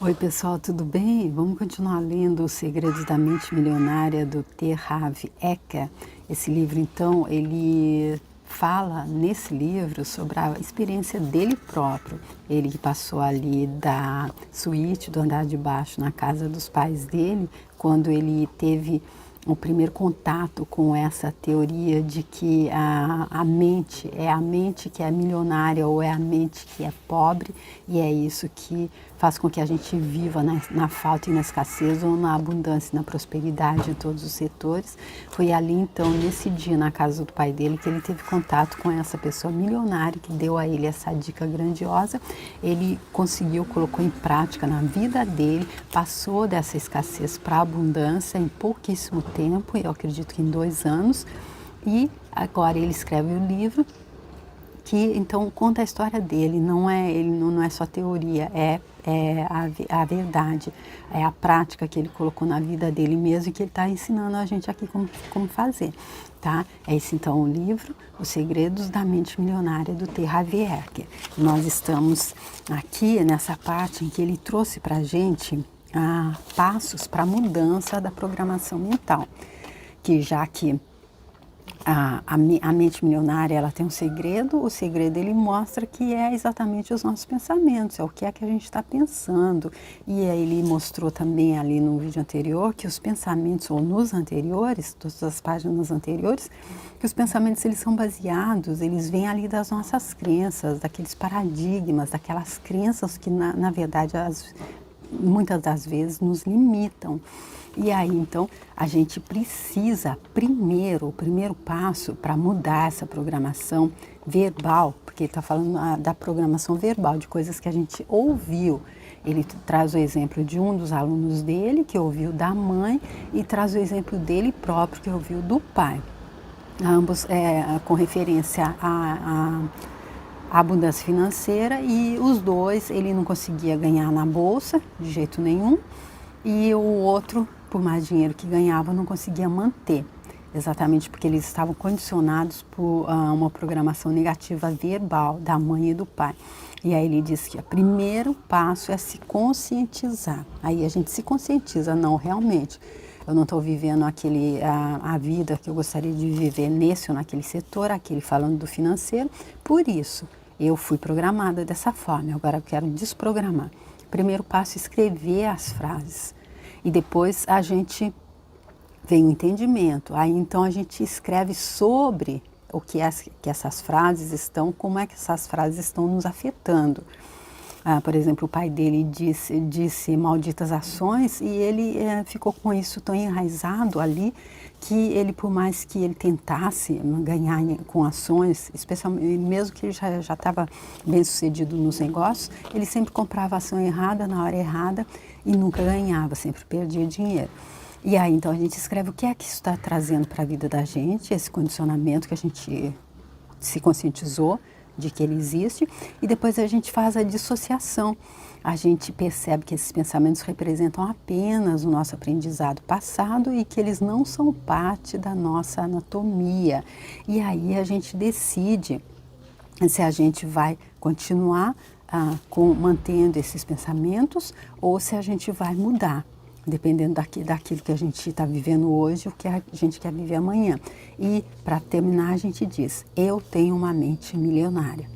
Oi pessoal, tudo bem? Vamos continuar lendo Os Segredos da Mente Milionária do T. Harv Eker. Esse livro então, ele fala nesse livro sobre a experiência dele próprio. Ele que passou ali da suíte do andar de baixo na casa dos pais dele, quando ele teve o primeiro contato com essa teoria de que a mente é a mente que é milionária ou é a mente que é pobre, e é isso que faz com que a gente viva na falta e na escassez ou na abundância e na prosperidade em todos os setores. Foi ali então, nesse dia, na casa do pai dele, que ele teve contato com essa pessoa milionária que deu a ele essa dica grandiosa. Ele conseguiu, colocou em prática na vida dele, passou dessa escassez para a abundância em pouquíssimo tempo, eu acredito que em 2 anos, e agora ele escreve o livro que então conta a história dele, ele não é só teoria, é a verdade, é a prática que ele colocou na vida dele mesmo e que ele está ensinando a gente aqui como fazer, tá? É esse então o livro, Os Segredos da Mente Milionária do T. Harv Eker. Nós estamos aqui nessa parte em que ele trouxe para a gente passos para a mudança da programação mental, que já que a mente milionária, ela tem um segredo, o segredo ele mostra que é exatamente os nossos pensamentos, é o que é que a gente está pensando. E aí ele mostrou também ali no vídeo anterior que os pensamentos, ou nos anteriores, todas as páginas anteriores, que os pensamentos eles são baseados, eles vêm ali das nossas crenças, daqueles paradigmas, daquelas crenças que na verdade muitas das vezes nos limitam. E aí, então, a gente precisa, o primeiro passo para mudar essa programação verbal, porque ele está falando da programação verbal, de coisas que a gente ouviu. Ele traz o exemplo de um dos alunos dele, que ouviu da mãe, e traz o exemplo dele próprio, que ouviu do pai. Ambos com referência à abundância financeira, e os dois ele não conseguia ganhar na bolsa de jeito nenhum, e o outro, por mais dinheiro que ganhava, não conseguia manter, exatamente porque eles estavam condicionados por uma programação negativa verbal da mãe e do pai. E aí ele diz que o primeiro passo é se conscientizar. Aí a gente se conscientiza, não, realmente, eu não estou vivendo a vida que eu gostaria de viver nesse ou naquele setor, aquele falando do financeiro, por isso eu fui programada dessa forma, agora eu quero desprogramar. Primeiro passo, escrever as frases. E depois a gente vem o entendimento. Aí então a gente escreve sobre o que essas frases estão, como é que essas frases estão nos afetando. Por exemplo, o pai dele disse malditas ações, e ele ficou com isso tão enraizado ali que ele, por mais que ele tentasse ganhar com ações, especialmente mesmo que ele já estava bem sucedido nos negócios, ele sempre comprava a ação errada na hora errada e nunca ganhava, sempre perdia dinheiro. E aí então a gente escreve o que é que isso está trazendo para a vida da gente, esse condicionamento que a gente se conscientizou de que ele existe, e depois a gente faz a dissociação. A gente percebe que esses pensamentos representam apenas o nosso aprendizado passado e que eles não são parte da nossa anatomia. E aí a gente decide se a gente vai continuar mantendo esses pensamentos ou se a gente vai mudar, dependendo daquilo que a gente está vivendo hoje, o que a gente quer viver amanhã. E, para terminar, a gente diz, eu tenho uma mente milionária.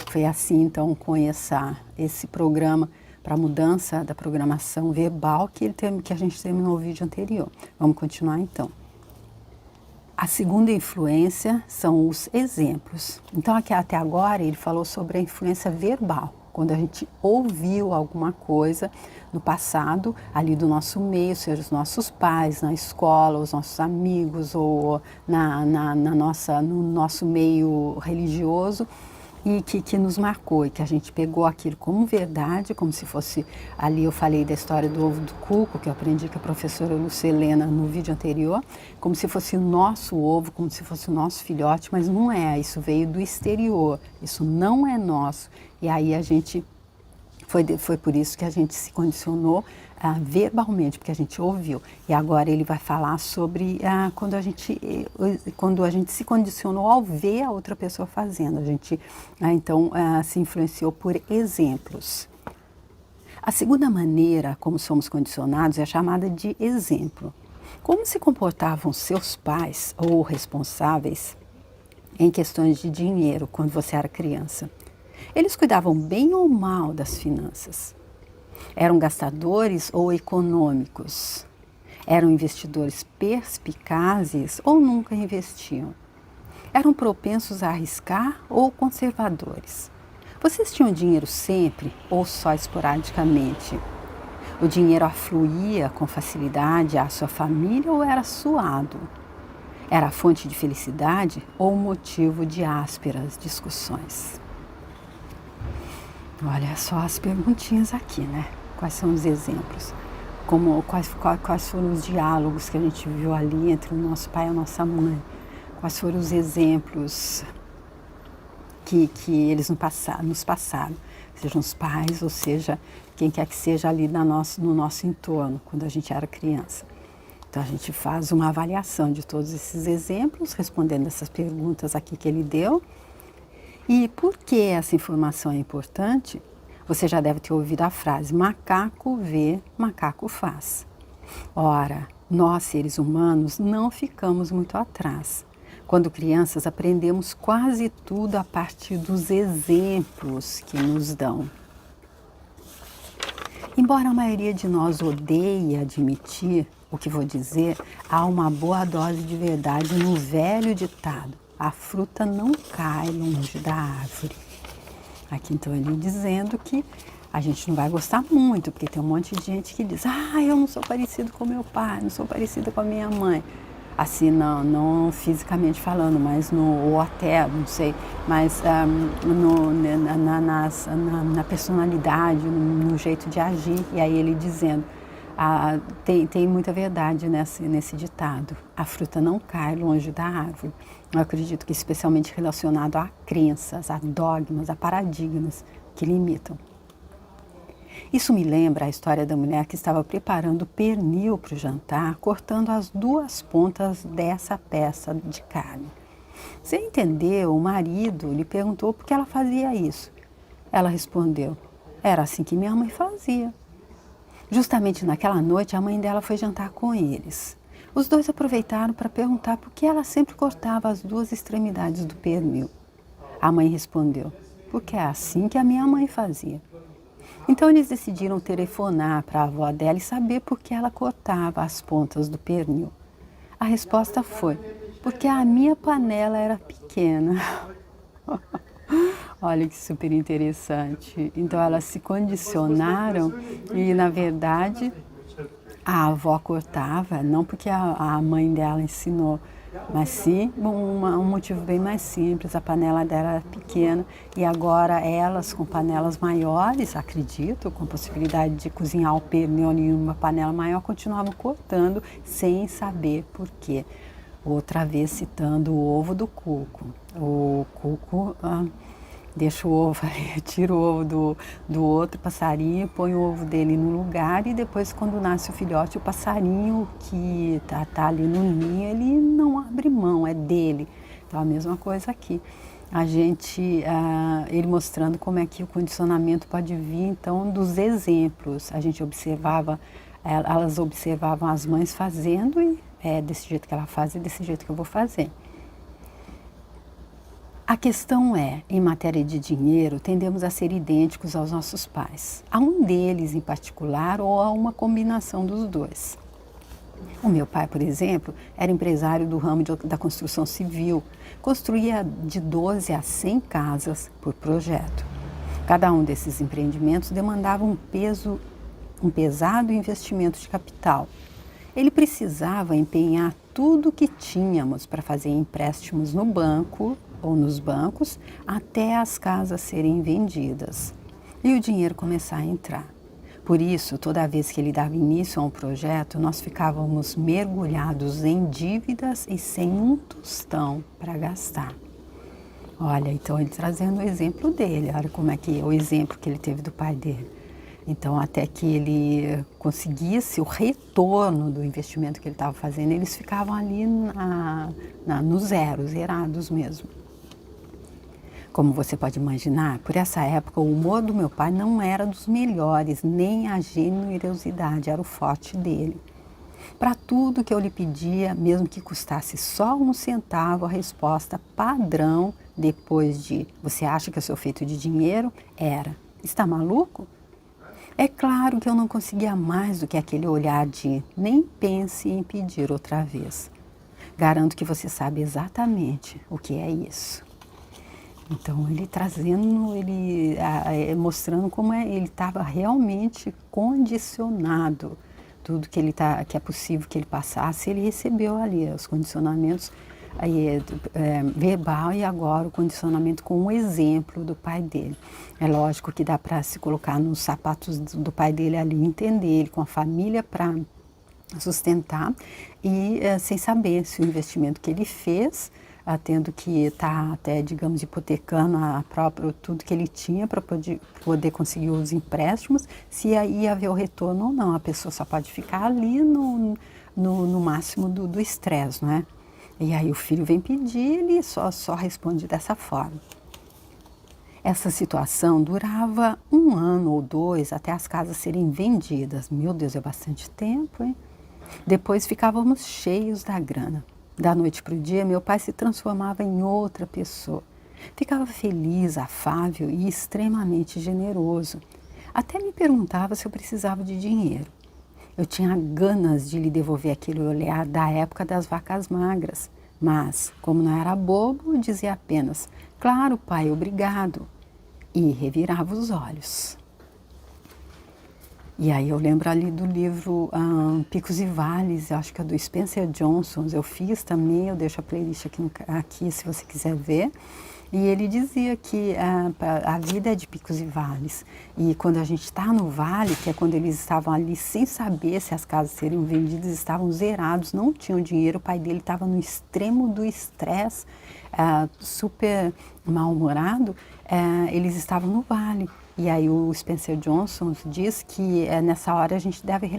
Foi assim, então, com esse programa para mudança da programação verbal que a gente terminou o vídeo anterior. Vamos continuar, então. A segunda influência são os exemplos. Então, aqui até agora, ele falou sobre a influência verbal. Quando a gente ouviu alguma coisa no passado, ali do nosso meio, seja os nossos pais, na escola, os nossos amigos, ou no nosso meio religioso, e que nos marcou, e que a gente pegou aquilo como verdade, como se fosse, ali eu falei da história do ovo do cuco, que eu aprendi com a professora Lucelena no vídeo anterior, como se fosse o nosso ovo, como se fosse o nosso filhote, mas não é, isso veio do exterior, isso não é nosso. E aí a gente, foi por isso que a gente se condicionou verbalmente, porque a gente ouviu. E agora ele vai falar sobre quando a gente se condicionou ao ver a outra pessoa fazendo. A gente, então, se influenciou por exemplos. A segunda maneira como somos condicionados é chamada de exemplo. Como se comportavam seus pais ou responsáveis em questões de dinheiro quando você era criança? Eles cuidavam bem ou mal das finanças? Eram gastadores ou econômicos? Eram investidores perspicazes ou nunca investiam? Eram propensos a arriscar ou conservadores? Vocês tinham dinheiro sempre ou só esporadicamente? O dinheiro afluía com facilidade à sua família ou era suado? Era a fonte de felicidade ou motivo de ásperas discussões? Olha só as perguntinhas aqui, né? Quais são os exemplos? Quais foram os diálogos que a gente viu ali entre o nosso pai e a nossa mãe? Quais foram os exemplos que eles nos passaram? Sejam os pais, ou seja, quem quer que seja ali no nosso entorno, quando a gente era criança. Então a gente faz uma avaliação de todos esses exemplos, respondendo essas perguntas aqui que ele deu. E por que essa informação é importante? Você já deve ter ouvido a frase: macaco vê, macaco faz. Ora, nós seres humanos não ficamos muito atrás. Quando crianças, aprendemos quase tudo a partir dos exemplos que nos dão. Embora a maioria de nós odeie admitir o que vou dizer, há uma boa dose de verdade no velho ditado: a fruta não cai longe da árvore. Aqui então ele dizendo que a gente não vai gostar muito, porque tem um monte de gente que diz: eu não sou parecido com meu pai, não sou parecida com a minha mãe. Assim, não fisicamente falando, mas ou até, não sei, mas na personalidade, no jeito de agir. E aí ele dizendo, tem muita verdade nesse ditado: a fruta não cai longe da árvore. Eu acredito que especialmente relacionado a crenças, a dogmas, a paradigmas que limitam. Isso me lembra a história da mulher que estava preparando pernil para o jantar, cortando as duas pontas dessa peça de carne. Sem entender, o marido lhe perguntou por que ela fazia isso. Ela respondeu: era assim que minha mãe fazia. Justamente naquela noite, a mãe dela foi jantar com eles. Os dois aproveitaram para perguntar por que ela sempre cortava as duas extremidades do pernil. A mãe respondeu: porque é assim que a minha mãe fazia. Então eles decidiram telefonar para a avó dela e saber por que ela cortava as pontas do pernil. A resposta foi: porque a minha panela era pequena. Olha que super interessante. Então elas se condicionaram e, na verdade, a avó cortava, não porque a mãe dela ensinou, mas sim um motivo bem mais simples: a panela dela era pequena e agora elas, com panelas maiores, acredito, com possibilidade de cozinhar o pernil em uma panela maior, continuavam cortando sem saber por quê. Outra vez citando o ovo do cuco. O cuco deixa o ovo ali, tira o ovo do outro passarinho, põe o ovo dele no lugar e depois, quando nasce o filhote, o passarinho que tá ali no ninho, ele não abre mão, é dele. Então a mesma coisa aqui. Ele mostrando como é que o condicionamento pode vir então dos exemplos. A gente observava, elas observavam as mães fazendo e desse jeito que ela faz e desse jeito que eu vou fazer. A questão é, em matéria de dinheiro, tendemos a ser idênticos aos nossos pais. A um deles em particular ou a uma combinação dos dois. O meu pai, por exemplo, era empresário do ramo da construção civil. Construía de 12 a 100 casas por projeto. Cada um desses empreendimentos demandava um pesado investimento de capital. Ele precisava empenhar tudo o que tínhamos para fazer empréstimos no banco ou nos bancos até as casas serem vendidas e o dinheiro começar a entrar. Por isso, toda vez que ele dava início a um projeto, nós ficávamos mergulhados em dívidas e sem um tostão para gastar. Olha, então ele trazendo o exemplo dele, olha como é que o exemplo que ele teve do pai dele. Então, até que ele conseguisse o retorno do investimento que ele estava fazendo, eles ficavam ali no zero, zerados mesmo. Como você pode imaginar, por essa época o humor do meu pai não era dos melhores, nem a generosidade era o forte dele. Para tudo que eu lhe pedia, mesmo que custasse só 1 centavo, a resposta padrão, depois de "você acha que eu sou feito de dinheiro?", era: "Está maluco?". É claro que eu não conseguia mais do que aquele olhar de "nem pense em pedir outra vez". Garanto que você sabe exatamente o que é isso. Então ele trazendo, mostrando como ele estava realmente condicionado. Tudo que é possível que ele passasse, ele recebeu ali os condicionamentos verbal e agora o condicionamento com o exemplo do pai dele. É lógico que dá para se colocar nos sapatos do pai dele ali, entender ele com a família para sustentar e sem saber se o investimento que ele fez, tendo que estar até, digamos, hipotecando tudo que ele tinha para poder conseguir os empréstimos, se ia haver o retorno ou não. A pessoa só pode ficar ali no máximo do estresse, não é? E aí o filho vem pedir, ele só responde dessa forma. Essa situação durava 1 ano ou 2 até as casas serem vendidas. Meu Deus, é bastante tempo, hein? Depois ficávamos cheios da grana. Da noite para o dia, meu pai se transformava em outra pessoa. Ficava feliz, afável e extremamente generoso. Até me perguntava se eu precisava de dinheiro. Eu tinha ganas de lhe devolver aquele olhar da época das vacas magras. Mas, como não era bobo, dizia apenas: "Claro, pai, obrigado", e revirava os olhos. E aí eu lembro ali do livro Picos e Vales, acho que é do Spencer Johnson, eu fiz também, eu deixo a playlist aqui se você quiser ver. E ele dizia que a vida é de picos e vales. E quando a gente está no vale, que é quando eles estavam ali sem saber se as casas seriam vendidas, estavam zerados, não tinham dinheiro, o pai dele estava no extremo do estresse, super mal-humorado, eles estavam no vale. E aí o Spencer Johnson diz que nessa hora a gente deve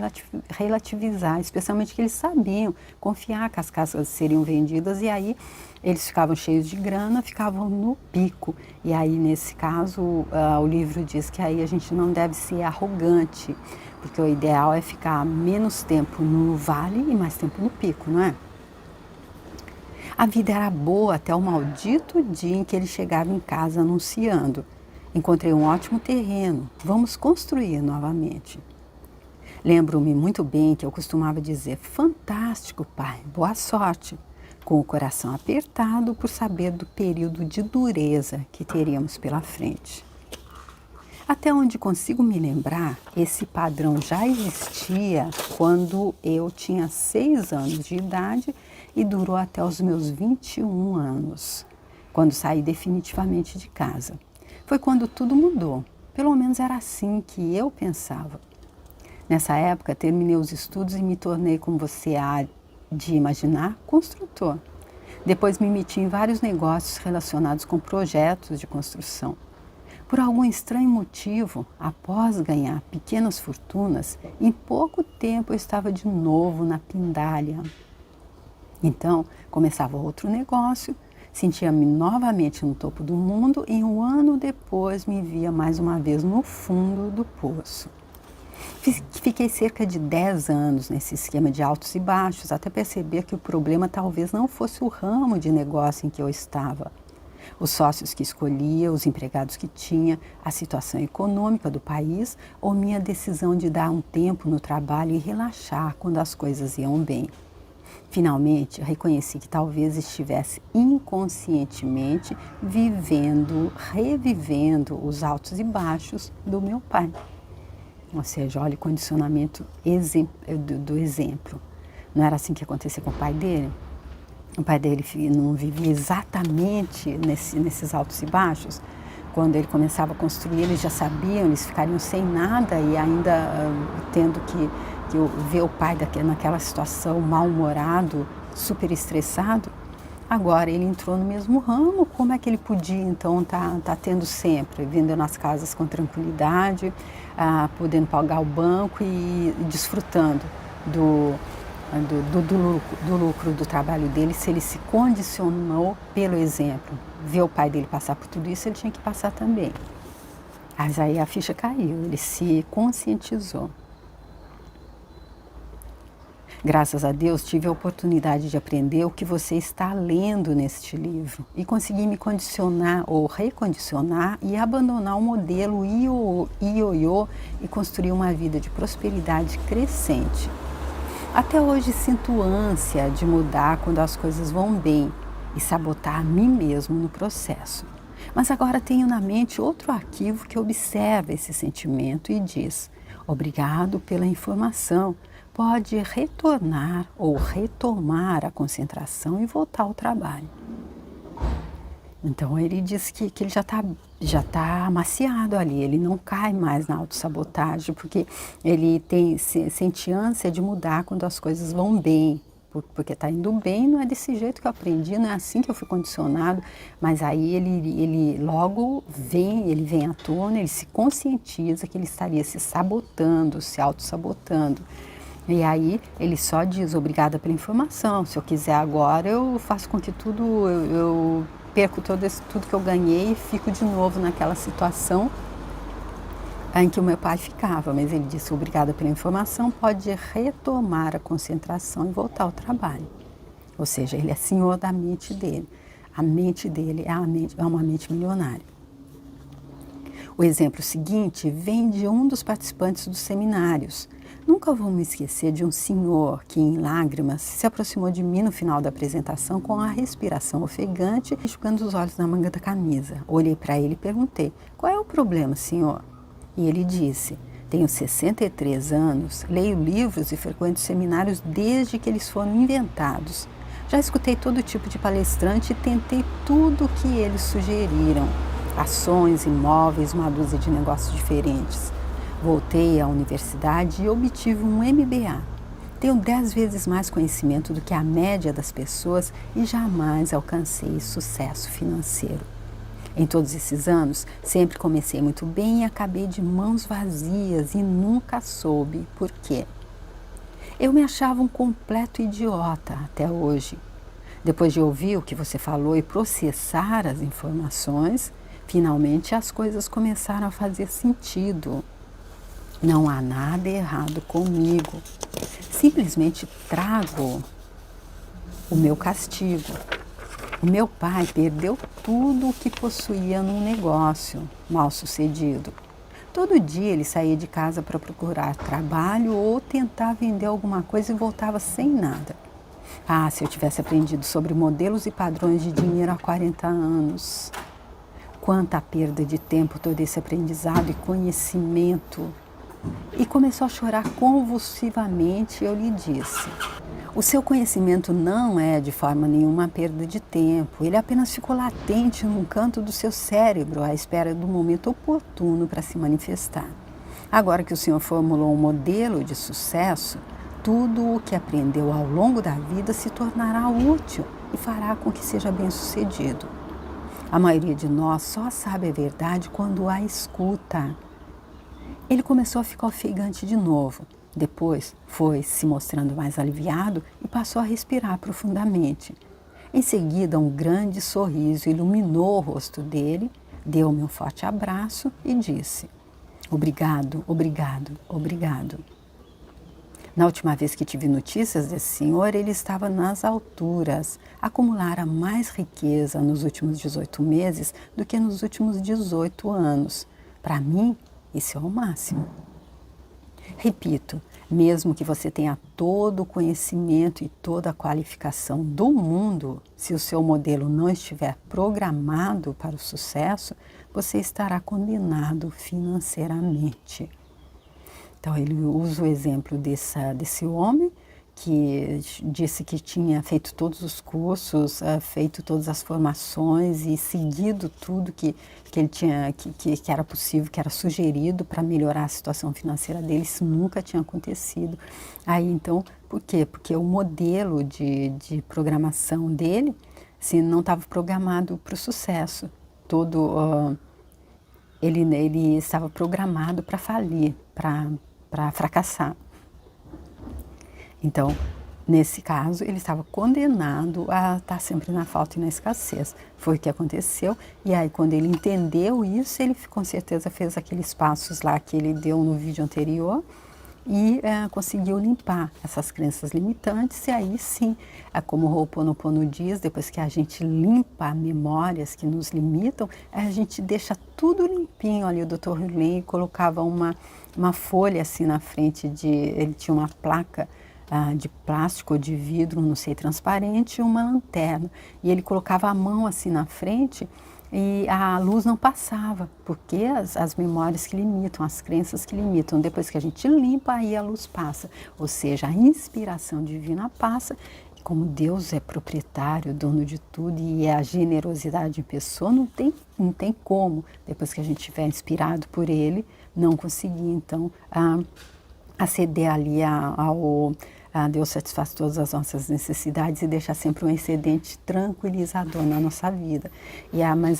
relativizar, especialmente que eles sabiam confiar que as casas seriam vendidas e aí eles ficavam cheios de grana, ficavam no pico. E aí nesse caso o livro diz que aí a gente não deve ser arrogante, porque o ideal é ficar menos tempo no vale e mais tempo no pico, não é? A vida era boa até o maldito dia em que ele chegava em casa anunciando: "Encontrei um ótimo terreno, vamos construir novamente". Lembro-me muito bem que eu costumava dizer: "Fantástico, pai, boa sorte", com o coração apertado por saber do período de dureza que teríamos pela frente. Até onde consigo me lembrar, esse padrão já existia quando eu tinha 6 anos de idade e durou até os meus 21 anos, quando saí definitivamente de casa. Foi quando tudo mudou, pelo menos era assim que eu pensava. Nessa época, terminei os estudos e me tornei, como você há de imaginar, construtor. Depois me meti em vários negócios relacionados com projetos de construção. Por algum estranho motivo, após ganhar pequenas fortunas, em pouco tempo eu estava de novo na pindália. Então, começava outro negócio, sentia-me novamente no topo do mundo e 1 ano depois me via mais uma vez no fundo do poço. Fiquei cerca de 10 anos nesse esquema de altos e baixos, até perceber que o problema talvez não fosse o ramo de negócio em que eu estava. Os sócios que escolhia, os empregados que tinha, a situação econômica do país ou minha decisão de dar um tempo no trabalho e relaxar quando as coisas iam bem. Finalmente, reconheci que talvez estivesse inconscientemente revivendo os altos e baixos do meu pai. Ou seja, olha o condicionamento do exemplo. Não era assim que acontecia com o pai dele? O pai dele não vivia exatamente nesses altos e baixos. Quando ele começava a construir, eles já sabiam, eles ficariam sem nada e ainda tendo que ver o pai naquela situação mal-humorado, super estressado. Agora ele entrou no mesmo ramo, como é que ele podia então tá tendo sempre, vendendo as casas com tranquilidade, podendo pagar o banco e desfrutando do lucro do trabalho dele, se ele se condicionou pelo exemplo. Ver o pai dele passar por tudo isso, ele tinha que passar também. Mas aí a ficha caiu, ele se conscientizou. Graças a Deus, tive a oportunidade de aprender o que você está lendo neste livro e consegui me condicionar ou recondicionar e abandonar o modelo ioiô e construir uma vida de prosperidade crescente. Até hoje sinto ânsia de mudar quando as coisas vão bem e sabotar a mim mesmo no processo. Mas agora tenho na mente outro arquivo que observa esse sentimento e diz: obrigado pela informação. Pode retornar ou retomar a concentração e voltar ao trabalho. Então ele diz que ele já tá amaciado ali, ele não cai mais na autossabotagem, porque ele sente ânsia de mudar quando as coisas vão bem, porque está indo bem, não é desse jeito que eu aprendi, não é assim que eu fui condicionado, mas aí ele logo vem à tona, ele se conscientiza que ele estaria se sabotando, se autossabotando. E aí ele só diz: obrigada pela informação, se eu quiser agora eu faço com que eu perco tudo que eu ganhei e fico de novo naquela situação em que o meu pai ficava. Mas ele disse: obrigada pela informação, pode retomar a concentração e voltar ao trabalho. Ou seja, ele é senhor da mente dele. A mente dele é uma mente milionária. O exemplo seguinte vem de um dos participantes dos seminários. Nunca vou me esquecer de um senhor que, em lágrimas, se aproximou de mim no final da apresentação com a respiração ofegante e jogando os olhos na manga da camisa. Olhei para ele e perguntei: qual é o problema, senhor? E ele disse: tenho 63 anos, leio livros e frequento seminários desde que eles foram inventados. Já escutei todo tipo de palestrante e tentei tudo o que eles sugeriram. Ações, imóveis, uma dúzia de negócios diferentes. Voltei à universidade e obtive um MBA. Tenho 10 vezes mais conhecimento do que a média das pessoas e jamais alcancei sucesso financeiro. Em todos esses anos, sempre comecei muito bem e acabei de mãos vazias e nunca soube por quê. Eu me achava um completo idiota até hoje. Depois de ouvir o que você falou e processar as informações, finalmente as coisas começaram a fazer sentido. Não há nada errado comigo. Simplesmente trago o meu castigo. O meu pai perdeu tudo o que possuía num negócio mal sucedido. Todo dia ele saía de casa para procurar trabalho ou tentar vender alguma coisa e voltava sem nada. Ah, se eu tivesse aprendido sobre modelos e padrões de dinheiro há 40 anos. Quanta perda de tempo todo esse aprendizado e conhecimento. E começou a chorar convulsivamente e eu lhe disse: o seu conhecimento não é de forma nenhuma perda de tempo, ele apenas ficou latente num canto do seu cérebro à espera do momento oportuno para se manifestar. Agora que o senhor formulou um modelo de sucesso, tudo o que aprendeu ao longo da vida se tornará útil e fará com que seja bem-sucedido. A maioria de nós só sabe a verdade quando a escuta. Ele começou a ficar ofegante de novo. Depois foi se mostrando mais aliviado e passou a respirar profundamente. Em seguida, um grande sorriso iluminou o rosto dele, deu-me um forte abraço e disse: obrigado, obrigado, obrigado. Na última vez que tive notícias desse senhor, ele estava nas alturas. Acumulara mais riqueza nos últimos 18 meses do que nos últimos 18 anos. Para mim, isso é o máximo. Repito, mesmo que você tenha todo o conhecimento e toda a qualificação do mundo, se o seu modelo não estiver programado para o sucesso, você estará condenado financeiramente. Então ele usa o exemplo desse homem que disse que tinha feito todos os cursos, feito todas as formações e seguido tudo que ele tinha, que era possível, que era sugerido para melhorar a situação financeira dele. Isso nunca tinha acontecido. Aí então, por quê? Porque o modelo de programação dele não estava programado para o sucesso. Ele estava programado para falir, para fracassar. Então, Nesse caso, ele estava condenado a estar sempre na falta e na escassez. Foi o que aconteceu. E aí, quando ele entendeu isso, ele com certeza fez aqueles passos lá que ele deu no vídeo anterior e conseguiu limpar essas crenças limitantes. E aí sim, como o Ho'oponopono diz, depois que a gente limpa memórias que nos limitam, a gente deixa tudo limpinho. Ali o Dr. Hurley colocava uma folha assim na frente ele tinha uma placa de plástico ou de vidro, não sei, transparente, e uma lanterna. E ele colocava a mão assim na frente e a luz não passava, porque as memórias que limitam, as crenças que limitam, depois que a gente limpa, aí a luz passa. Ou seja, a inspiração divina passa. E como Deus é proprietário, dono de tudo e é a generosidade em pessoa, não tem como, depois que a gente estiver inspirado por Ele, não conseguir então aceder ali ao Deus satisfaz todas as nossas necessidades e deixa sempre um excedente tranquilizador na nossa vida. Mas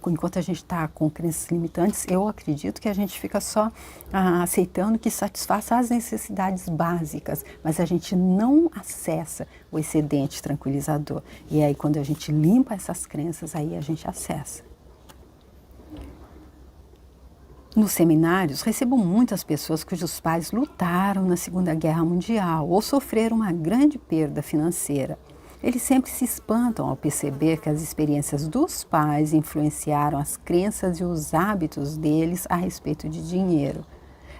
enquanto a gente está com crenças limitantes, eu acredito que a gente fica só aceitando que satisfaça as necessidades básicas, mas a gente não acessa o excedente tranquilizador. E aí quando a gente limpa essas crenças, aí a gente acessa. Nos seminários, recebo muitas pessoas cujos pais lutaram na Segunda Guerra Mundial ou sofreram uma grande perda financeira. Eles sempre se espantam ao perceber que as experiências dos pais influenciaram as crenças e os hábitos deles a respeito de dinheiro.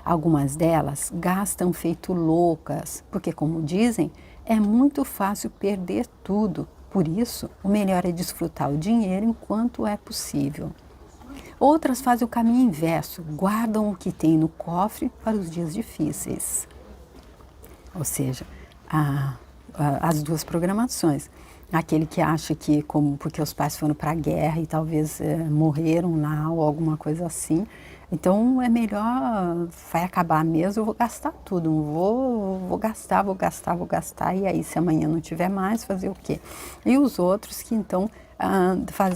Algumas delas gastam feito loucas, porque, como dizem, é muito fácil perder tudo. Por isso, o melhor é desfrutar o dinheiro enquanto é possível. Outras fazem o caminho inverso, guardam o que tem no cofre para os dias difíceis. Ou seja, as duas programações. Aquele que acha que, porque os pais foram para a guerra e talvez morreram lá ou alguma coisa assim, então é melhor, vai acabar mesmo, eu vou gastar tudo, não vou gastar, e aí se amanhã não tiver mais, fazer o quê? E os outros que então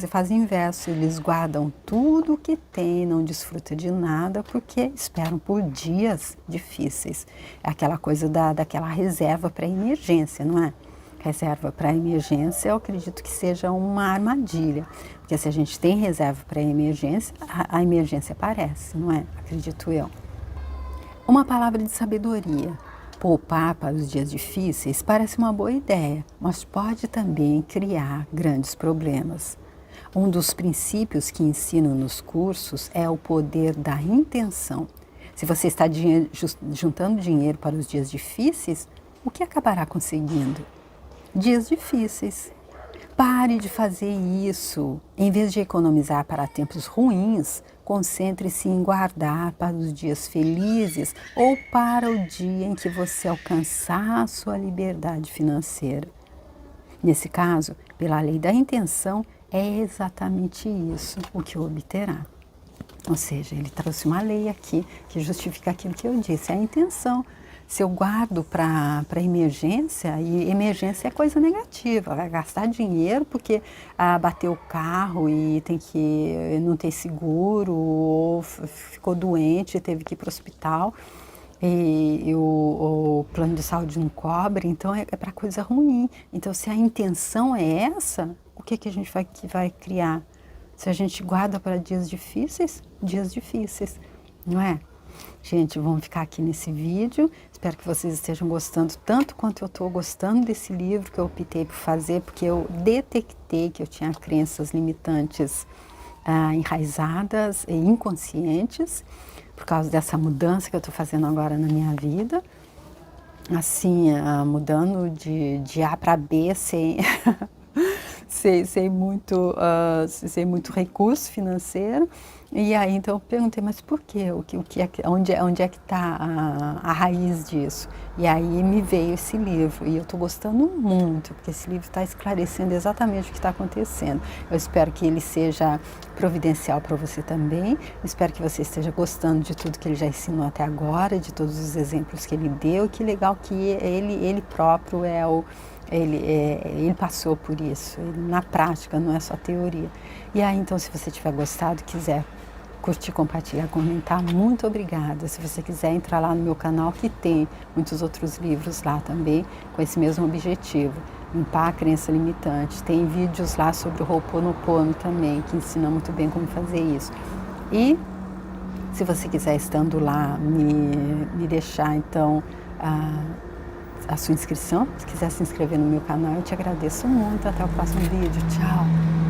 fazem o inverso, eles guardam tudo o que tem, não desfrutam de nada porque esperam por dias difíceis. É aquela coisa daquela reserva para emergência, não é? Reserva para emergência, eu acredito que seja uma armadilha, porque se a gente tem reserva para emergência, a emergência aparece, não é? Acredito eu. Uma palavra de sabedoria. Poupar para os dias difíceis parece uma boa ideia, mas pode também criar grandes problemas. Um dos princípios que ensino nos cursos é o poder da intenção. Se você está juntando dinheiro para os dias difíceis, o que acabará conseguindo? Dias difíceis. Pare de fazer isso. Em vez de economizar para tempos ruins, concentre-se em guardar para os dias felizes ou para o dia em que você alcançar a sua liberdade financeira. Nesse caso, pela lei da intenção, é exatamente isso o que obterá. Ou seja, ele trouxe uma lei aqui que justifica aquilo que eu disse, a intenção. Se eu guardo para emergência, e emergência é coisa negativa, vai gastar dinheiro porque bateu o carro e não tem seguro, ou ficou doente e teve que ir para o hospital, e o plano de saúde não cobre, então é para coisa ruim. Então, se a intenção é essa, o que a gente vai criar? Se a gente guarda para dias difíceis, não é? Gente, vamos ficar aqui nesse vídeo. Espero que vocês estejam gostando tanto quanto eu estou gostando desse livro que eu optei por fazer, porque eu detectei que eu tinha crenças limitantes enraizadas e inconscientes por causa dessa mudança que eu estou fazendo agora na minha vida. Assim, mudando de A para B sem, sem muito recurso financeiro. E aí, então, eu perguntei, mas por quê? Onde é que está a raiz disso? E aí me veio esse livro, e eu estou gostando muito, porque esse livro está esclarecendo exatamente o que está acontecendo. Eu espero que ele seja providencial para você também, espero que você esteja gostando de tudo que ele já ensinou até agora, de todos os exemplos que ele deu, e que legal que ele próprio ele passou por isso, na prática, não é só teoria. E aí, então, se você tiver gostado, quiser curtir, compartilhar, comentar, muito obrigada. Se você quiser entrar lá no meu canal, que tem muitos outros livros lá também, com esse mesmo objetivo, limpar a crença limitante. Tem vídeos lá sobre o Ho'oponopono também, que ensina muito bem como fazer isso. E se você quiser, estando lá, me deixar então a sua inscrição, se quiser se inscrever no meu canal, eu te agradeço muito. Até o próximo vídeo. Tchau!